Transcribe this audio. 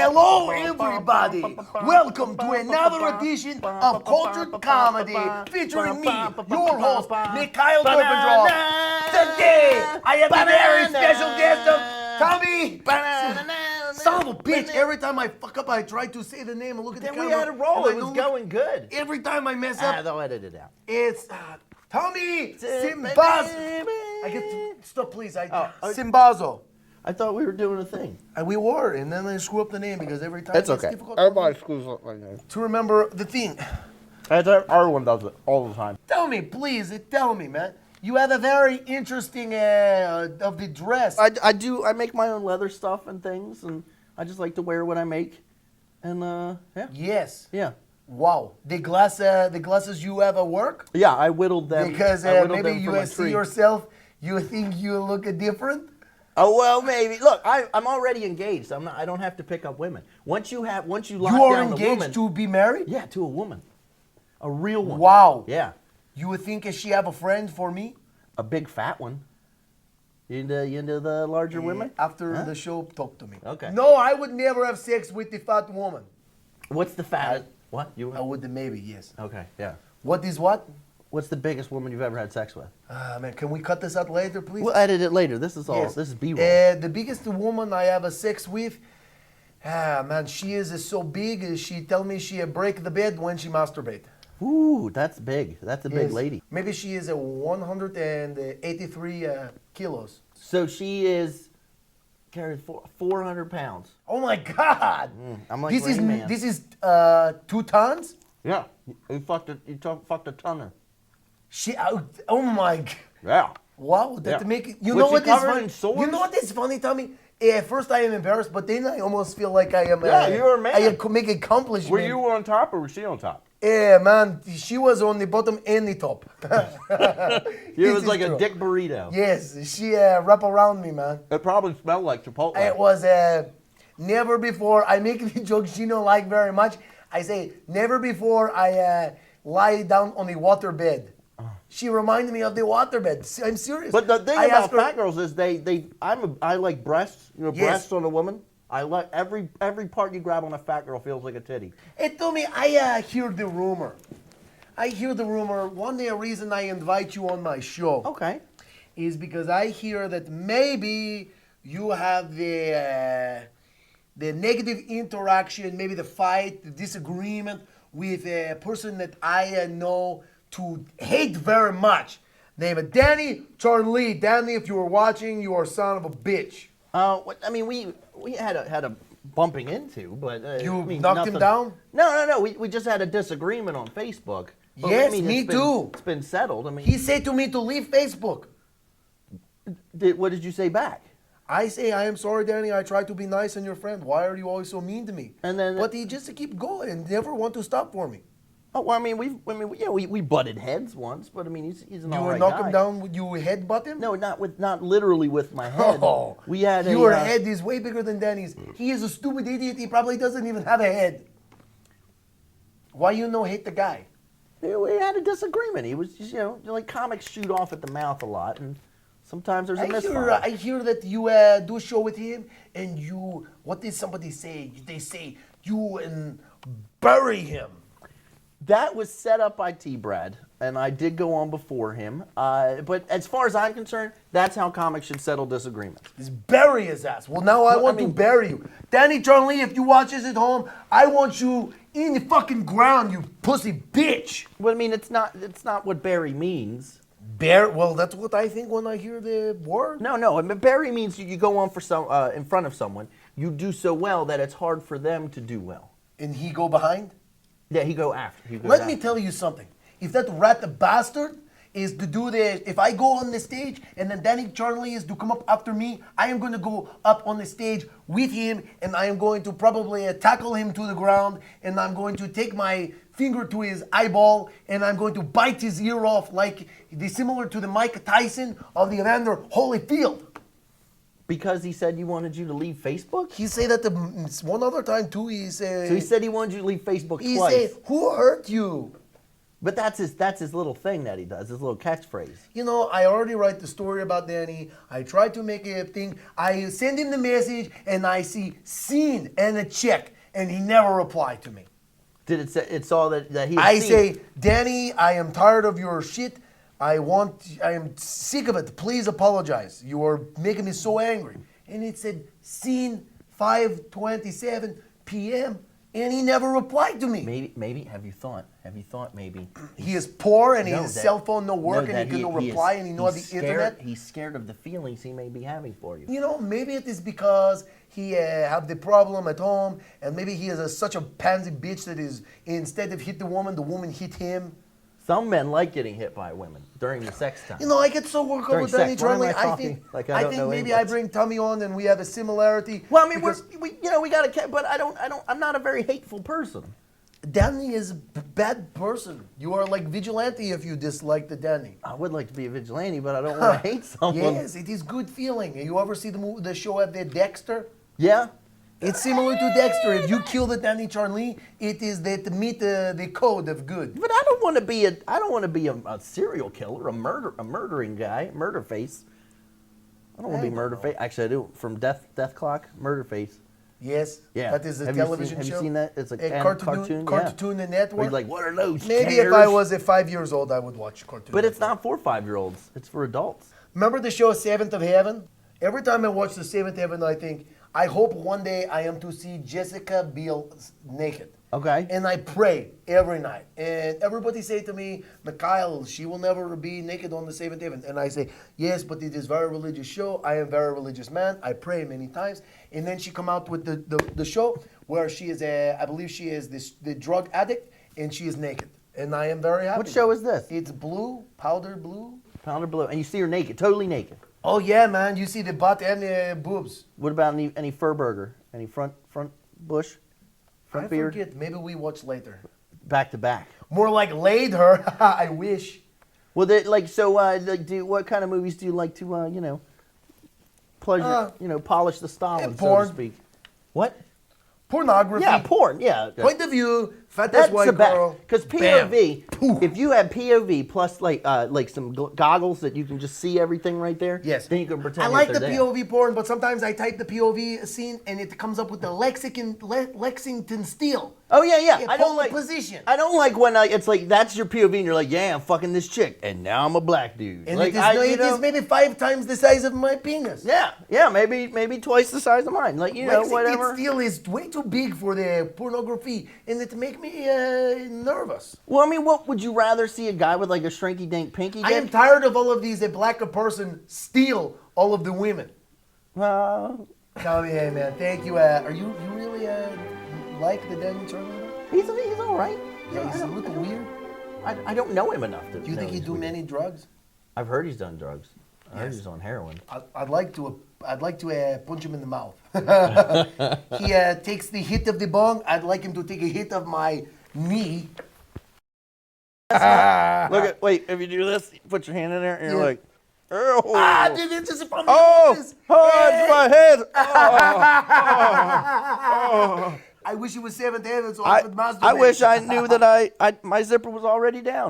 Hello, everybody! Welcome to another edition of Cultured Comedy featuring me, your host, Mikhail Turpentrov. Today, I have a very special guest of Tommy. Son of a bitch! Every time I fuck up, I try to say the name and look at the camera. Then we had a roll. It was going good. Every time I mess up, they'll edit it out. it's Tommy Sinbazo. I get stop, please. Sinbazo. I thought we were doing a thing. We were, and then I screw up the name because every time That's it's okay. difficult Everybody screws up my name. to remember the thing. Everyone does it all the time. Tell me, please, tell me, man. You have a very interesting of the dress. I do. I make my own leather stuff and things, and I just like to wear what I make. And yeah. Yes. Yeah. Wow. The glasses you have at work? Yeah, I whittled them. Because I whittled maybe them you from a see tree. yourself, you think you look different? Oh well, maybe. Look, I'm already engaged. I don't have to pick up women. Once you lock You are down the engaged woman, to be married? yeah, to a woman, a real one. Wow. Yeah, You would think she have a friend for me? a big fat one. You into the larger women? After the show, talk to me. Okay. No, I would never have sex with the fat woman. What's the fattest? What you? I would maybe, yes. Okay, yeah. What is what? What's the biggest woman you've ever had sex with? Man, can we cut this out later, please? We'll edit it later. This is all. Yes. This is B-roll. The biggest woman I have a sex with, man, she is so big. She tell me she break the bed when she masturbate. Ooh, that's big. That's a big Yes. lady. Maybe she is a 183 kilos. So she carries 400 pounds. Oh my God! I'm like this Rain Man. This is 2 tons. Yeah, you fucked a tonner. She, oh my! Yeah. Wow, that Yeah. make it. You Was know she what is covered funny? in sores? You know what is funny, Tommy? At first I am embarrassed, but then I almost feel like I am. Yeah, you're a man. I make accomplishment. Were you on top or was she on top? Yeah, man, she was on the bottom and the top. It This was is like true. a dick burrito. Yes, she wrap around me, man. It probably smelled like Chipotle. It was never before. I make the joke she don't like very much. I say never before I lie down on the water bed. She reminded me of the water bed. I'm serious. But the thing I about asked her- fat girls is I like breasts. You know, Yes. breasts on a woman. I like every part you grab on a fat girl feels like a titty. It told me I hear the rumor. I hear the rumor. One day, a reason I invite you on my show Okay. is because I hear that maybe you have the negative interaction, maybe the fight, the disagreement with a person that I know to hate very much. Name Danny Charlie. Danny, if you were watching, you are a son of a bitch. I mean, we had a bumping into, but You I mean, knocked him nothing- down? No. We just had a disagreement on Facebook. But, Yes, I mean, me too. It's been settled. I mean, He said to me to leave Facebook. what did you say back? I say, I am sorry, Danny. I try to be nice and your friend. Why are you always so mean to me? And then- but he just keep going and never want to stop for me. Oh, well, I mean, we butted heads once, but I mean, he's an You all will right knock guy. him down. Would you headbutt him? No, not literally with my head. Oh, We had your head is way bigger than Danny's. He is a stupid idiot. He probably doesn't even have a head. Why you no hate the guy? We had a disagreement. He was just, like comics shoot off at the mouth a lot, and sometimes there's a misfire. I hear that you do a show with him, and you. What did somebody say? They say you bury him. That was set up by T-Brad, and I did go on before him. But as far as I'm concerned, that's how comics should settle disagreements. Just bury his ass. Well, now I want to bury you. Danny Charlie, if you watch this at home, I want you in the fucking ground, you pussy bitch. Well, I mean, it's not what bury means. Well, that's what I think when I hear the word. No. I mean, bury means you go on for in front of someone. You do so well that it's hard for them to do well. And he go behind? Yeah, he go after. Let me tell you something. If that rat bastard is to do the, if I go on the stage and then Danny Charlie is to come up after me, I am going to go up on the stage with him and I am going to probably tackle him to the ground and I'm going to take my finger to his eyeball and I'm going to bite his ear off like similar to the Mike Tyson of the Evander Holyfield. Because he said you wanted you to leave Facebook? He said that one other time too. He said. So he said he wanted you to leave Facebook He twice. said, "Who hurt you?" But that's his little thing that he does, his little catchphrase. You know, I already write the story about Danny. I try to make a thing. I send him the message, and I see seen and a check, and he never replied to me. Did it say it's all that he? I seen? say, Danny, I am tired of your shit. I am sick of it. Please apologize. You are making me so angry. And it said, seen 5:27 p.m. And he never replied to me. Maybe. Have you thought maybe He is poor and No, his that- cell phone no work no, and that he can no he reply is- and he know the he's scared- internet. He's scared of the feelings he may be having for you. You know, maybe it is because he have the problem at home, and maybe he is such a pansy bitch that is instead of hit the woman hit him. Some men like getting hit by women during the sex time. You know, I get so worked up During with Danny sex. Why am I Charlie. I talking think, like I don't know maybe I English? bring Tommy on and we have a similarity. Well, I mean, because we gotta, but I'm not a very hateful person. Danny is a bad person. You are like vigilante if you dislike the Danny. I would like to be a vigilante, but I don't want to hate someone. Yes, it is good feeling. You ever see the show at the Dexter? Yeah. It's similar to Dexter. If you kill the Danny Charlie, it is that to meet the code of good. But I don't want to be a serial killer, a murdering guy, murder face. I don't want to be murder face. Actually, I do. From Death Clock, murder face. Yes, Yeah. that is a Have you television seen- show. have you seen that? It's like a a cartoon cartoon, yeah. network. Where you're like, what are those? Maybe if tears? I was 5 years old, I would watch cartoon. But it's Network. not for 5-year-olds. It's for adults. Remember the show Seventh of Heaven? Every time I watch the Seventh Heaven, I think, I hope one day I am to see Jessica Biel naked. Okay. And I pray every night. And everybody say to me, Mikhail, she will never be naked on the Seventh Heaven. And I say, yes, but it is very religious show. I am very religious man. I pray many times. And then she come out with the show where she is I believe she is the drug addict and she is naked. And I am very happy. What show is this? It's blue, powder blue. Powder blue, and you see her naked, totally naked. Oh yeah, man! You see the butt and the boobs. What about any fur burger? Any front bush? Front I beard? forget. Maybe we watch later. Back to back. More like laid her. I wish. Well, what kind of movies do you like to polish the Stalin, so porn. to speak? What? Pornography. Yeah, porn. Yeah. Point of view. Fattest white the best. girl. Because POV, if you have POV plus like some goggles that you can just see everything right there, Yes. then you can pretend I like that the they're POV porn, but sometimes I type the POV scene and it comes up with the Lexington Steel. Oh yeah. Yeah, I don't pole like position. I don't like when it's like that's your POV and you're like, yeah, I'm fucking this chick, and now I'm a black dude. And like, it is maybe 5 times the size of my penis. Yeah, maybe twice the size of mine. Like Lexington whatever. Steel is way too big for the pornography, and it make me nervous. Well, I mean, what would you rather see a guy with like a shrinky dink pinky? I am tired of all of these. A black person steal all of the women. Well, Tell me, hey man, thank you. Are you really like the Danny Charlie? he's all right. Yeah, he's a little weird. I don't know him enough to. Do you think he do many drugs? I've heard he's done drugs. I heard Yes. he's on heroin. I'd like to punch him in the mouth. He takes the hit of the bong. I'd like him to take a hit of my knee. Wait, if you do this, you put your hand in there, and you're Yeah. like, oh. Dude, it's just from It's my head. I wish it was Seventh Heaven so I could masturbate. I wish I knew that my zipper was already down.